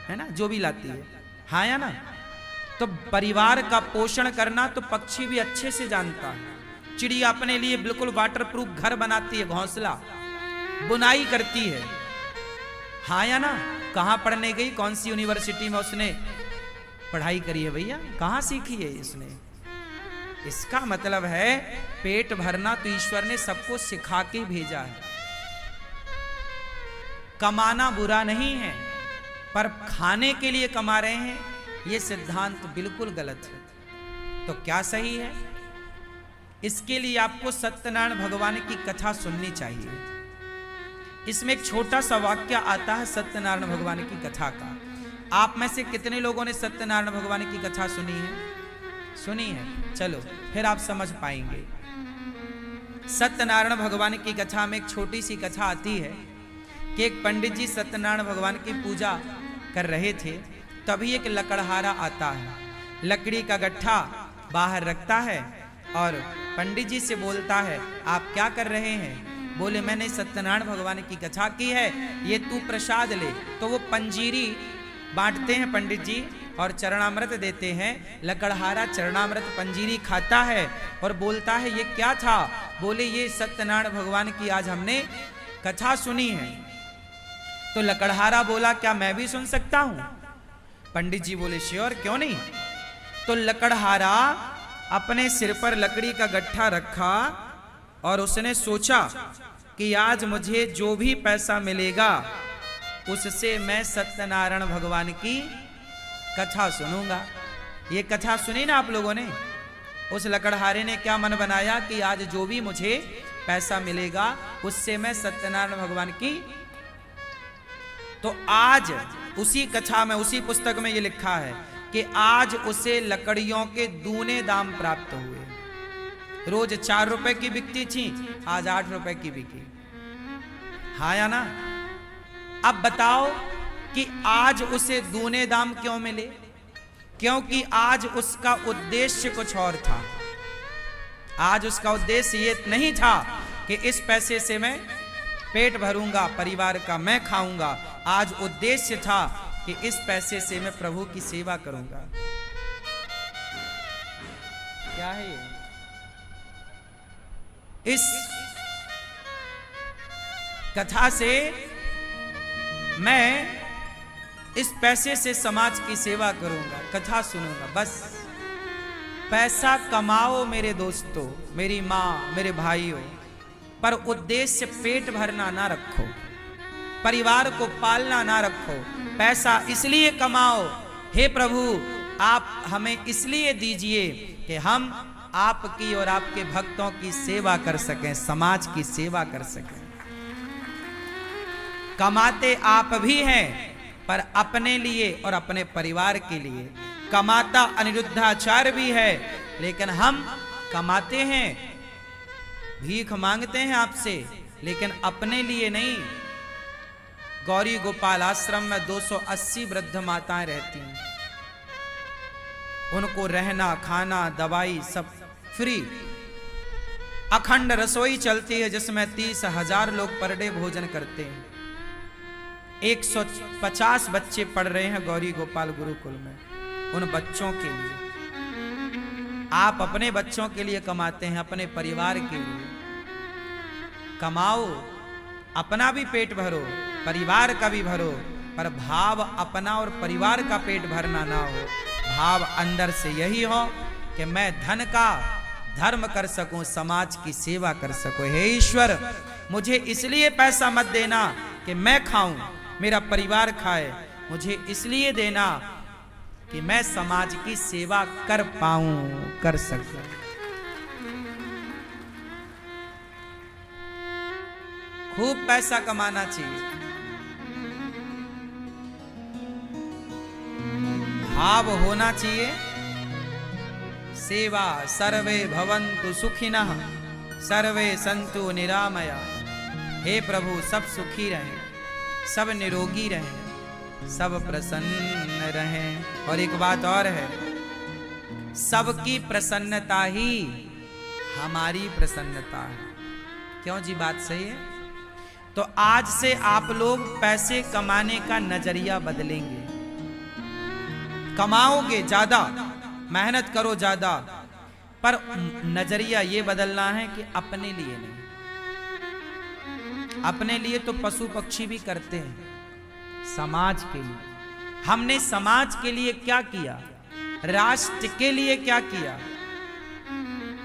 है ना, जो भी लाती है। हाँ या ना? तो परिवार का पोषण करना तो पक्षी भी अच्छे से जानता है, चिड़िया अपने लिए बिल्कुल वाटरप्रूफ घर बनाती है, घोंसला बुनाई करती है। हाँ या ना? कहां पढ़ने गई, कौन सी यूनिवर्सिटी में उसने पढ़ाई करी है भैया, कहां सीखी है इसने? इसका मतलब है पेट भरना तो ईश्वर ने सबको सिखा के भेजा है। कमाना बुरा नहीं है, पर खाने के लिए कमा रहे हैं, यह सिद्धांत बिल्कुल गलत है। तो क्या सही है? इसके लिए आपको सत्यनारायण भगवान की कथा सुननी चाहिए। इसमें एक छोटा सा वाक्य आता है सत्यनारायण भगवान की कथा का। आप में से कितने लोगों ने सत्यनारायण भगवान की कथा सुनी है? सुनी है? चलो फिर आप समझ पाएंगे। सत्यनारायण भगवान की कथा में एक छोटी सी कथा आती है कि एक पंडित जी सत्यनारायण भगवान की पूजा कर रहे थे, तभी एक लकड़हारा आता है, लकड़ी का गट्ठा बाहर रखता है और पंडित जी से बोलता है, आप क्या कर रहे हैं? बोले, मैंने सत्यनारायण भगवान की कथा की है, ये तू प्रसाद ले। तो वो पंजीरी बांटते हैं पंडित जी और चरणामृत देते हैं। लकड़हारा चरणामृत पंजीरी खाता है और बोलता है, ये क्या था? बोले, ये सत्यनारायण भगवान की आज हमने कथा सुनी है। तो लकड़हारा बोला, क्या मैं भी सुन सकता हूं? पंडित जी बोले, श्योर, क्यों नहीं। तो लकड़हारा अपने सिर पर लकड़ी का गट्ठा रखा और उसने सोचा कि आज मुझे जो भी पैसा मिलेगा उससे मैं सत्यनारायण भगवान की कथा सुनूंगा। ये कथा सुनी ना आप लोगों ने? उस लकड़हारे ने क्या मन बनाया कि आज जो भी मुझे पैसा मिलेगा उससे मैं सत्यनारायण भगवान की। तो आज उसी कथा में, उसी पुस्तक में ये लिखा है कि आज उसे लकड़ियों के दूने दाम प्राप्त हुए। रोज 4 रुपए की बिकती थी, आज 8 रुपए की बिकी। हाँ या ना? अब बताओ कि आज उसे दूने दाम क्यों मिले? क्योंकि आज उसका उद्देश्य कुछ और था। आज उसका उद्देश्य ये नहीं था कि इस पैसे से मैं पेट भरूंगा, परिवार का मैं खाऊंगा। आज उद्देश्य था कि इस पैसे से मैं प्रभु की सेवा करूंगा। क्या है ये? इस कथा से मैं इस पैसे से समाज की सेवा करूंगा, कथा सुनूंगा। बस पैसा कमाओ मेरे दोस्तों, मेरी मां, मेरे भाइयों, पर उद्देश्य पेट भरना ना रखो, परिवार को पालना ना रखो। पैसा इसलिए कमाओ, हे प्रभु आप हमें इसलिए दीजिए कि हम आपकी और आपके भक्तों की सेवा कर सकें, समाज की सेवा कर सकें। कमाते आप भी हैं, पर अपने लिए और अपने परिवार के लिए। कमाता अनिरुद्धाचार्य भी है, लेकिन हम कमाते हैं, भीख मांगते हैं आपसे, लेकिन अपने लिए नहीं। गौरी गोपाल आश्रम में 280 वृद्ध माताएं रहती हैं, उनको रहना, खाना, दवाई सब फ्री। अखंड रसोई चलती है जिसमें 30,000 लोग पर डे भोजन करते हैं। 150 बच्चे पढ़ रहे हैं गौरी गोपाल गुरुकुल में। उन बच्चों के लिए आप अपने बच्चों के लिए कमाते हैं, अपने परिवार के लिए कमाओ, अपना भी पेट भरो, परिवार का भी भरो, पर भाव अपना और परिवार का पेट भरना ना हो। भाव अंदर से यही हो कि मैं धन का धर्म कर सकूं, समाज की सेवा कर सकूं। हे ईश्वर, मुझे इसलिए पैसा मत देना कि मैं खाऊं, मेरा परिवार खाए, मुझे इसलिए देना कि मैं समाज की सेवा कर पाऊं, कर सकूं। खूब पैसा कमाना चाहिए, भाव होना चाहिए सेवा। सर्वे भवन्तु सुखिनः, सर्वे सन्तु निरामया। हे प्रभु, सब सुखी रहें, सब निरोगी रहें, सब प्रसन्न रहें। और एक बात और है, सबकी प्रसन्नता ही हमारी प्रसन्नता है। क्यों जी? बात सही है। तो आज से आप लोग पैसे कमाने का नजरिया बदलेंगे। कमाओगे ज्यादा, मेहनत करो ज्यादा, पर नजरिया ये बदलना है कि अपने लिए नहीं। अपने लिए तो पशु पक्षी भी करते हैं, समाज के लिए हमने समाज के लिए क्या किया, राष्ट्र के लिए क्या किया,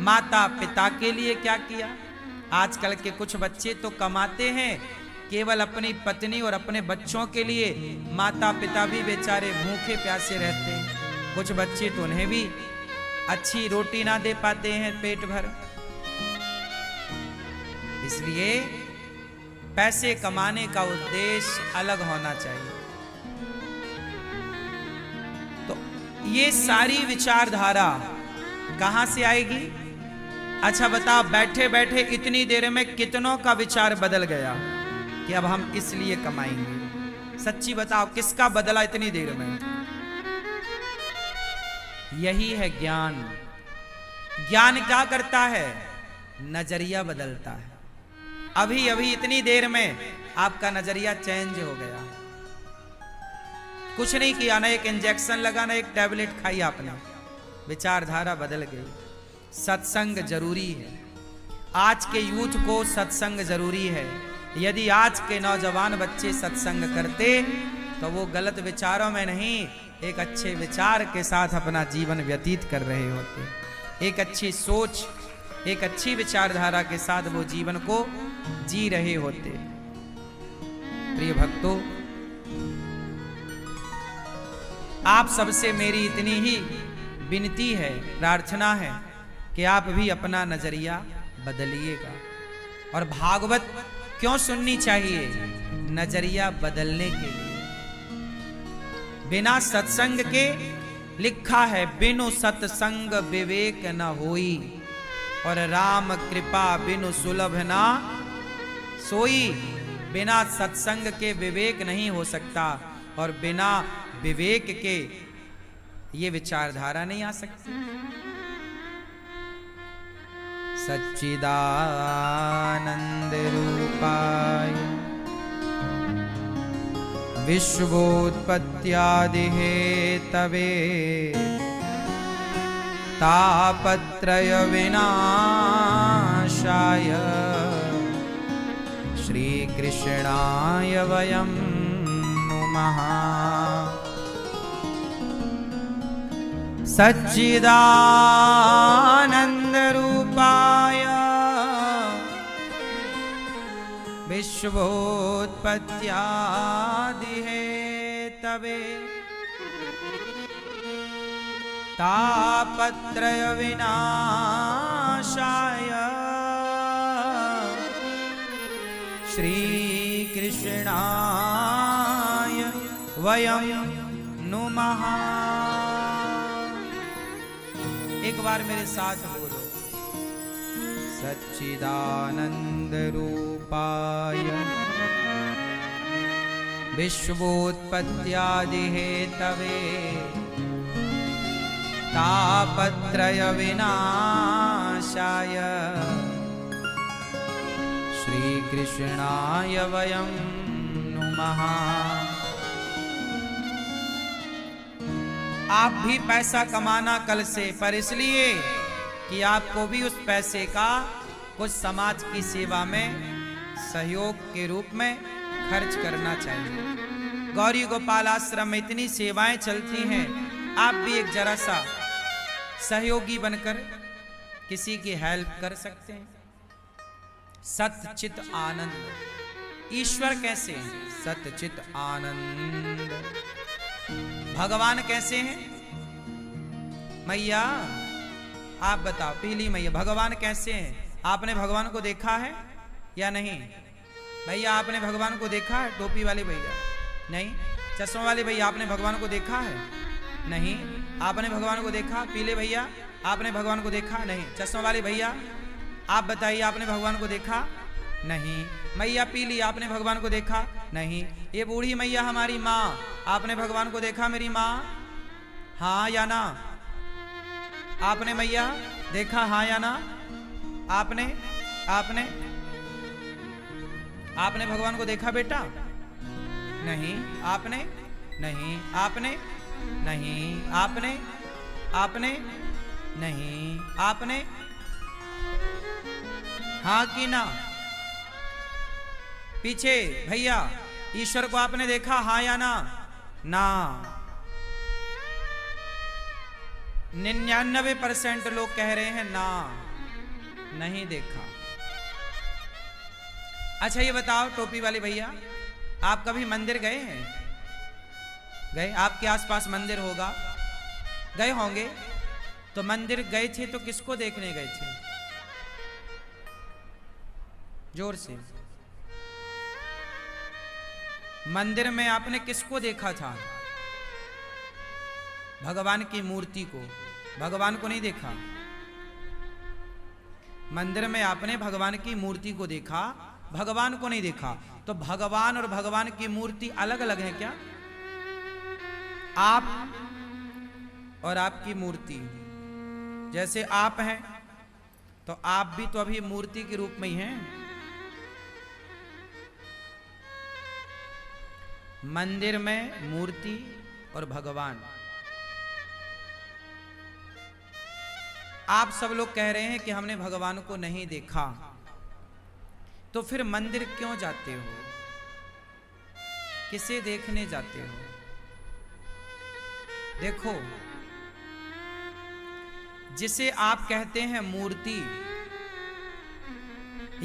माता पिता के लिए क्या किया। आजकल के कुछ बच्चे तो कमाते हैं केवल अपनी पत्नी और अपने बच्चों के लिए, माता पिता भी बेचारे भूखे प्यासे रहते हैं। कुछ बच्चे तो उन्हें भी अच्छी रोटी ना दे पाते हैं पेट भर। इसलिए पैसे कमाने का उद्देश्य अलग होना चाहिए। तो ये सारी विचारधारा कहां से आएगी? अच्छा बताओ, बैठे बैठे इतनी देर में कितनों का विचार बदल गया कि अब हम इसलिए कमाएंगे? सच्ची बताओ, किसका बदला इतनी देर में? यही है ज्ञान। ज्ञान क्या करता है? नजरिया बदलता है। अभी अभी इतनी देर में आपका नजरिया चेंज हो गया। कुछ नहीं किया, ना एक इंजेक्शन लगा ना एक टैबलेट खाई आपने, विचारधारा बदल गई। सत्संग जरूरी है। आज के यूथ को सत्संग जरूरी है। यदि आज के नौजवान बच्चे सत्संग करते तो वो गलत विचारों में नहीं, एक अच्छे विचार के साथ अपना जीवन व्यतीत कर रहे होते। एक अच्छी सोच, एक अच्छी विचारधारा के साथ वो जीवन को जी रहे होते। प्रिय भक्तों, आप सबसे मेरी इतनी ही विनती है, प्रार्थना है कि आप भी अपना नजरिया बदलिएगा। और भागवत क्यों सुननी चाहिए? नजरिया बदलने के लिए। बिना सत्संग के लिखा है, बिनु सत्संग विवेक न होई, और राम कृपा बिनु सुलभ ना सोई। बिना सत्संग के विवेक नहीं हो सकता, और बिना विवेक के ये विचारधारा नहीं आ सकती। सच्चिदानंद रूपाय विश्वोत्पत्त्यादि हेतवे तापत्रय विनाशाय श्री कृष्णाय वयं नुमः। सच्चिदानंद रूपाय विश्वोत्पत्त्यादि हेतवे तापत्रय विनाशाय श्री कृष्णाय वयं नुमः। एक बार मेरे साथ बोलो, सच्चिदानंद रूपाय विश्वोत्पत्त्यादि हेतवे तापत्रय विनाशाय श्री कृष्णाय वयं नुमः। आप भी पैसा कमाना कल से, पर इसलिए कि आपको भी उस पैसे का कुछ समाज की सेवा में सहयोग के रूप में खर्च करना चाहिए। गौरी गोपाल आश्रम में इतनी सेवाएं चलती हैं, आप भी एक जरा सा सहयोगी बनकर किसी की हेल्प कर सकते हैं। सतचित आनंद, ईश्वर कैसे हैं? सतचित आनंद। भगवान कैसे हैं? मैया आप बताओ, पीली मैया, भगवान कैसे हैं? आपने भगवान को देखा है या नहीं? भैया आपने भगवान को देखा है? टोपी वाले भैया नहीं, चश्मा वाले भैया आपने भगवान को देखा है? नहीं। आपने भगवान को देखा? पीले भैया आपने भगवान को देखा? नहीं। चश्मा वाले भैया आप बताइए, आपने भगवान को देखा? नहीं। मैया पीली आपने भगवान को देखा? नहीं। ये बूढ़ी मैया हमारी माँ, आपने भगवान को देखा मेरी माँ? हाँ या ना? आपने मैया देखा? हाँ या ना? आपने आपने आपने भगवान को देखा बेटा? नहीं। आपने नहीं। आपने नहीं। आपने आपने नहीं। आपने? हाँ कि ना? पीछे भैया, ईश्वर को आपने देखा, हाँ या ना? ना। 99% लोग कह रहे हैं ना, नहीं देखा। अच्छा ये बताओ टोपी वाले भैया, आप कभी मंदिर गए हैं? गए? आपके आसपास मंदिर होगा, गए होंगे। तो मंदिर गए थे तो किसको देखने गए थे? जोर से। मंदिर में आपने किसको देखा था? भगवान की मूर्ति को, भगवान को नहीं देखा। मंदिर में आपने भगवान की मूर्ति को देखा, भगवान को नहीं देखा। तो भगवान और भगवान की मूर्ति अलग अलग है क्या? आप और आपकी मूर्ति, जैसे आप हैं तो आप भी तो अभी मूर्ति के रूप में ही हैं। मंदिर में मूर्ति और भगवान। आप सब लोग कह रहे हैं कि हमने भगवान को नहीं देखा, तो फिर मंदिर क्यों जाते हो? किसे देखने जाते हो? देखो, जिसे आप कहते हैं मूर्ति,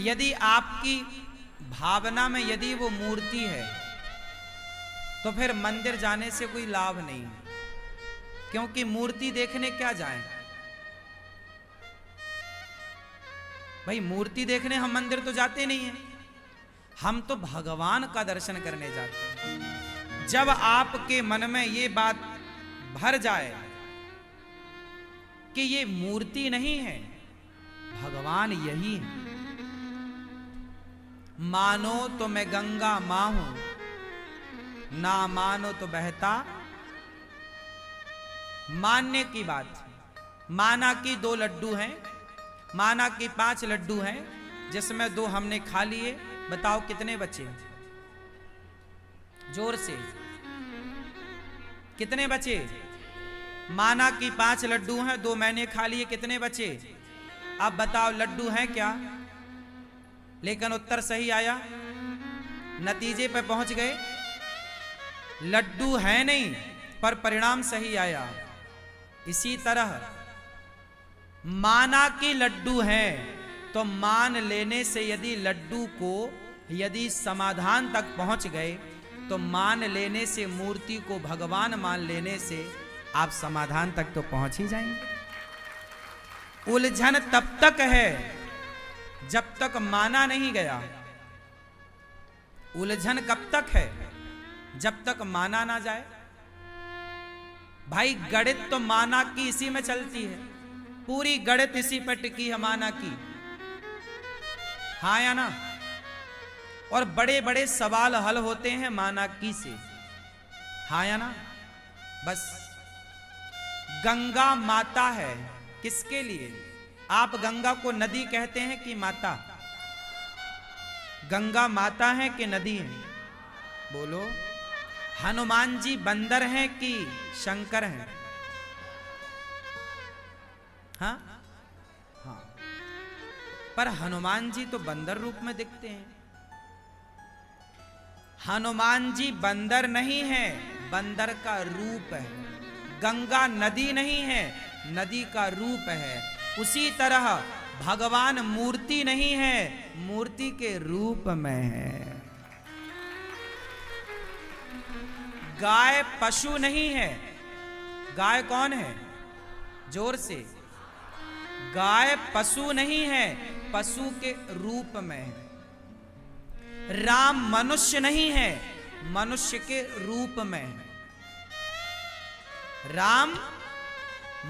यदि आपकी भावना में यदि वो मूर्ति है तो फिर मंदिर जाने से कोई लाभ नहीं, क्योंकि मूर्ति देखने क्या जाएं? भाई मूर्ति देखने हम मंदिर तो जाते नहीं हैं, हम तो भगवान का दर्शन करने जाते हैं। जब आपके मन में ये बात भर जाए कि ये मूर्ति नहीं है, भगवान यही है, मानो तो मैं गंगा मां हूं, ना मानो तो बहता। मानने की बात, माना कि 2 लड्डू हैं, माना कि 5 लड्डू हैं, जिसमें 2 हमने खा लिए, बताओ कितने बचे? जोर से, कितने बचे? माना कि 5 लड्डू हैं, 2 मैंने खा लिए, कितने बचे? अब बताओ लड्डू हैं क्या? लेकिन उत्तर सही आया, नतीजे पर पहुंच गए। लड्डू है नहीं, पर परिणाम सही आया। इसी तरह माना कि लड्डू हैं, तो मान लेने से यदि लड्डू को यदि समाधान तक पहुंच गए, तो मान लेने से, मूर्ति को भगवान मान लेने से आप समाधान तक तो पहुंच ही जाएंगे। उलझन तब तक है जब तक माना नहीं गया। उलझन कब तक है? जब तक माना ना जाए। भाई गणित तो माना की इसी में चलती है, पूरी गणित इसी पर टिकी है, माना की। हाँ या ना? और बड़े बड़े सवाल हल होते हैं माना की से। हाँ या ना? बस गंगा माता है किसके लिए? आप गंगा को नदी कहते हैं कि माता? गंगा माता है कि नदी है? बोलो। हनुमान जी बंदर हैं कि शंकर हैं? हाँ हाँ, पर हनुमान जी तो बंदर रूप में दिखते हैं। हनुमान जी बंदर नहीं है, बंदर का रूप है। गंगा नदी नहीं है, नदी का रूप है। उसी तरह भगवान मूर्ति नहीं है, मूर्ति के रूप में है। गाय पशु नहीं है। गाय कौन है? जोर से। गाय पशु नहीं है, पशु के रूप में है। राम मनुष्य नहीं है, मनुष्य के रूप में है। राम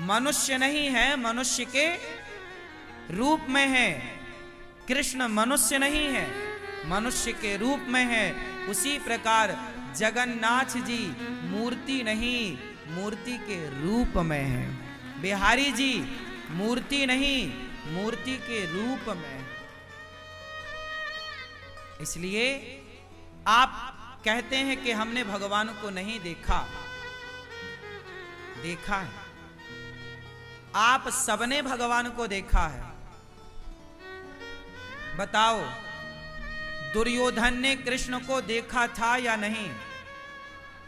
मनुष्य नहीं है, मनुष्य के रूप में है। कृष्ण मनुष्य नहीं है, मनुष्य के रूप में है। उसी प्रकार जगन्नाथ जी मूर्ति नहीं, मूर्ति के रूप में है। बिहारी जी मूर्ति नहीं, मूर्ति के रूप में। इसलिए आप कहते हैं कि हमने भगवान को नहीं देखा। देखा है, आप सबने भगवान को देखा है। बताओ, दुर्योधन ने कृष्ण को देखा था या नहीं?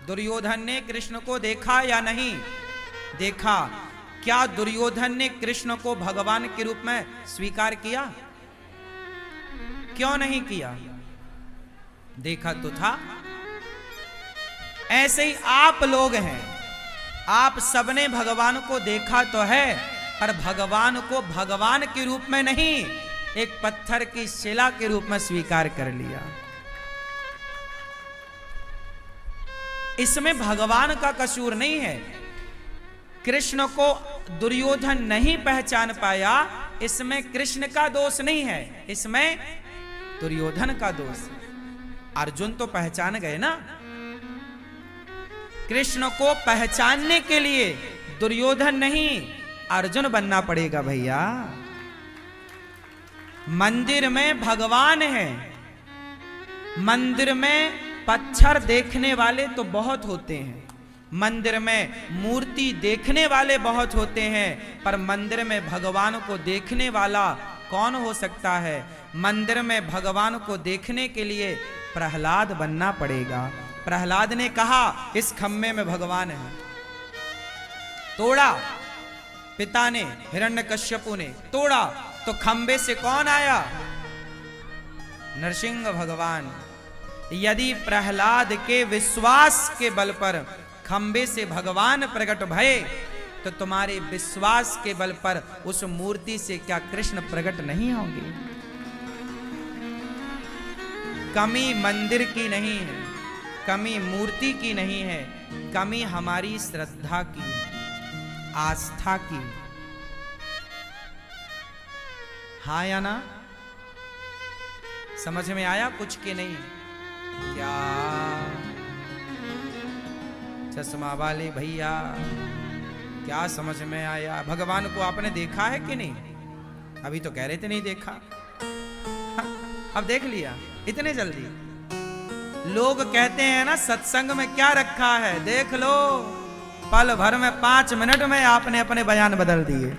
दुर्योधन ने कृष्ण को देखा या नहीं देखा? क्या दुर्योधन ने कृष्ण को भगवान के रूप में स्वीकार किया? क्यों नहीं किया? देखा तो था। ऐसे ही आप लोग हैं, आप सबने भगवान को देखा तो है, पर भगवान को भगवान के रूप में नहीं, एक पत्थर की शिला के रूप में स्वीकार कर लिया। इसमें भगवान का कसूर नहीं है। कृष्ण को दुर्योधन नहीं पहचान पाया, इसमें कृष्ण का दोष नहीं है, इसमें दुर्योधन का दोष है। अर्जुन तो पहचान गए ना। कृष्ण को पहचानने के लिए दुर्योधन नहीं, अर्जुन बनना पड़ेगा भैया। मंदिर में भगवान है, मंदिर में पत्थर देखने वाले तो बहुत होते हैं, मंदिर में मूर्ति देखने वाले बहुत होते हैं, पर मंदिर में भगवान को देखने वाला कौन हो सकता है? मंदिर में भगवान को देखने के लिए प्रहलाद बनना पड़ेगा। प्रहलाद ने कहा इस खम्भे में भगवान है, तोड़ा, पिता ने, हिरण्यकश्यपु ने तोड़ा, तो खंबे से कौन आया? नरसिंह भगवान। यदि प्रहलाद के विश्वास के बल पर खंबे से भगवान प्रकट भये, तो तुम्हारे विश्वास के बल पर उस मूर्ति से क्या कृष्ण प्रकट नहीं होंगे? कमी मंदिर की नहीं है, कमी मूर्ति की नहीं है, कमी हमारी श्रद्धा की, आस्था की। हाँ या ना? समझ में आया कुछ के नहीं? क्या चश्मा वाले भैया, क्या समझ में आया? भगवान को आपने देखा है कि नहीं? अभी तो कह रहे थे नहीं देखा, अब देख लिया इतने जल्दी। लोग कहते हैं ना सत्संग में क्या रखा है, देख लो, पल भर में 5 मिनट में आपने अपने बयान बदल दिए।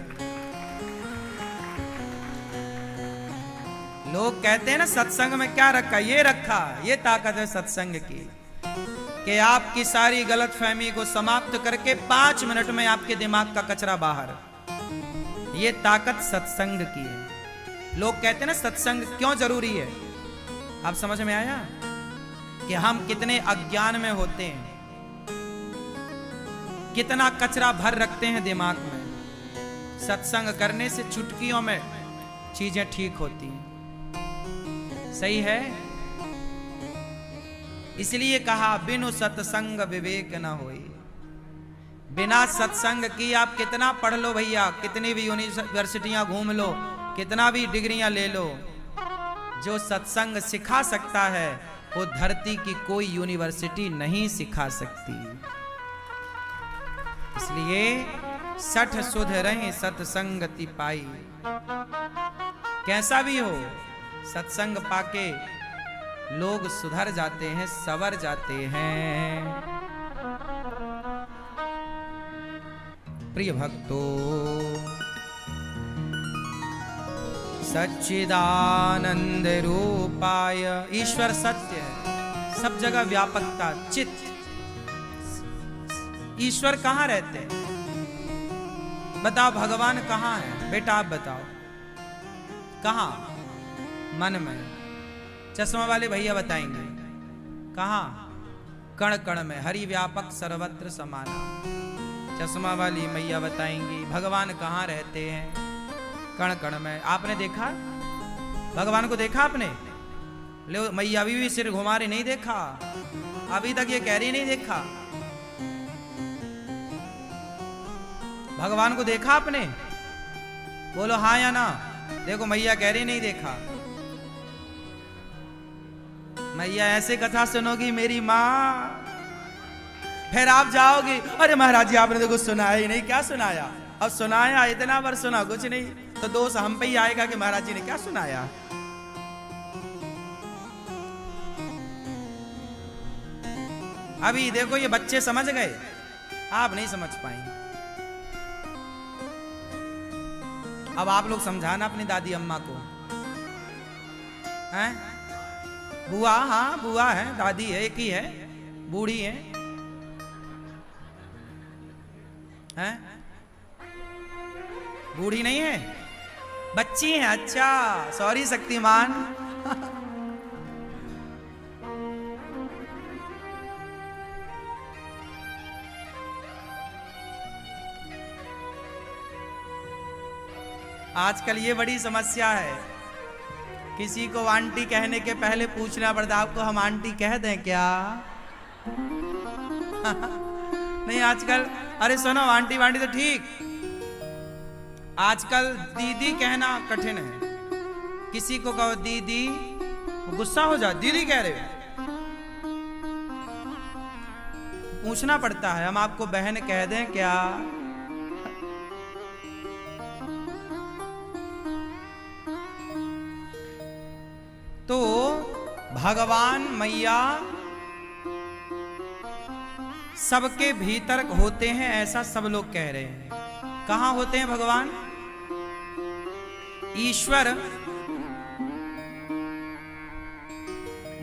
लोग कहते हैं ना सत्संग में क्या रखा, ये रखा। ये ताकत है सत्संग की कि आपकी सारी गलतफहमी को समाप्त करके 5 मिनट में आपके दिमाग का कचरा बाहर। ये ताकत सत्संग की है। लोग कहते हैं ना सत्संग क्यों जरूरी है, आप समझ में आया कि हम कितने अज्ञान में होते हैं, कितना कचरा भर रखते हैं दिमाग में। सत्संग करने से चुटकियों में चीजें ठीक होती हैं। सही है? इसलिए कहा बिनु सत्संग विवेक न होई। बिना सत्संग की आप कितना पढ़ लो भैया, कितनी भी यूनिवर्सिटियां घूम लो, कितना भी डिग्रियां ले लो, जो सत्संग सिखा सकता है वो धरती की कोई यूनिवर्सिटी नहीं सिखा सकती। इसलिए 60 सुध रहे सत्संगति पाई। कैसा भी हो, सत्संग पाके लोग सुधर जाते हैं, सवर जाते हैं। प्रिय भक्तों, सच्चिदानंद रूपाय, ईश्वर सत्य है, सब जगह व्यापकता, चित्त। ईश्वर कहां रहते हैं? बताओ भगवान कहां है? बेटा आप बताओ कहां? मन में। चश्मा वाले भैया बताएंगे कहां? कण कण में, हरि व्यापक सर्वत्र समाना। चश्मा वाली मैया बताएंगी भगवान कहां रहते हैं? कण कण में। आपने देखा भगवान को? देखा आपने? ले मैया अभी भी सिर घुमा रही, नहीं देखा? अभी तक ये कह रही नहीं देखा। भगवान को देखा आपने? बोलो हाँ या ना। देखो मैया कह रही नहीं देखा। मैया ऐसे कथा सुनोगी मेरी माँ, फिर आप जाओगी अरे महाराज जी आपने तो कुछ सुनाया ही नहीं। क्या सुनाया? अब सुनाया इतना बार सुना कुछ नहीं, तो दोष हम पे ही आएगा कि महाराज जी ने क्या सुनाया। अभी देखो ये बच्चे समझ गए, आप नहीं समझ पाएंगे। अब आप लोग समझाना अपनी दादी अम्मा को, हैं? बुआ, हाँ बुआ है, दादी है, एक ही है, बूढ़ी है, हैं? बूढ़ी नहीं है, बच्ची है। अच्छा, सॉरी शक्तिमान। आजकल ये बड़ी समस्या है, किसी को आंटी कहने के पहले पूछना पड़ता आपको हम आंटी कह दें क्या? नहीं आजकल, अरे सुनो, आंटी वांटी तो ठीक, आजकल दीदी कहना कठिन है। किसी को कहो दीदी, गुस्सा हो जाओ, दीदी कह रहे हो, पूछना पड़ता है हम आपको बहन कह दें क्या? तो भगवान मैया सबके भीतर होते हैं, ऐसा सब लोग कह रहे हैं। कहां होते हैं भगवान? ईश्वर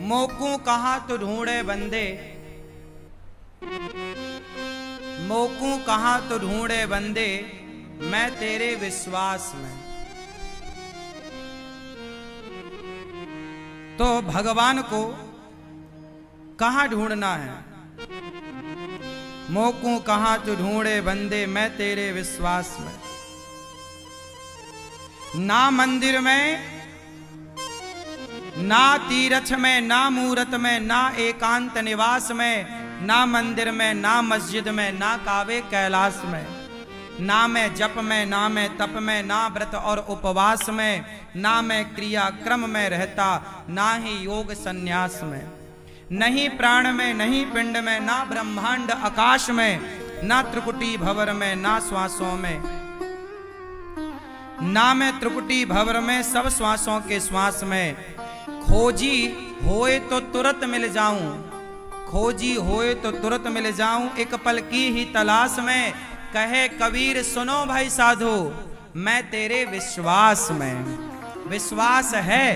मोकू कहां तो ढूंढे बंदे, मोकू कहां तो ढूंढे बंदे, मैं तेरे विश्वास में। तो भगवान को कहां ढूंढना है? मोकू कहां तो ढूंढे बंदे, मैं तेरे विश्वास में। ना मंदिर में, ना तीरथ में, ना मूरत में, ना एकांत निवास में, ना मंदिर में, ना मस्जिद में, ना कावे कैलाश में, ना मैं जप में, ना मैं तप में, ना व्रत और उपवास में, ना मैं क्रिया क्रम में रहता, ना ही योग संन्यास में, नहीं प्राण में, नहीं पिंड में, ना ब्रह्मांड आकाश में, ना त्रिकुटी भंवर में, ना श्वासों में, ना मैं त्रिकुटी भंवर में, सब श्वासों के श्वास में। खोजी होए तो तुरंत मिल जाऊं, खोजी होए तो तुरंत मिल जाऊं, एक पल की ही तलाश में। कहे कबीर सुनो भाई साधो, मैं तेरे विश्वास में। विश्वास है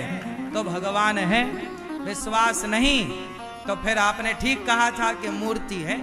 तो भगवान है, विश्वास नहीं तो फिर आपने ठीक कहा था कि मूर्ति है।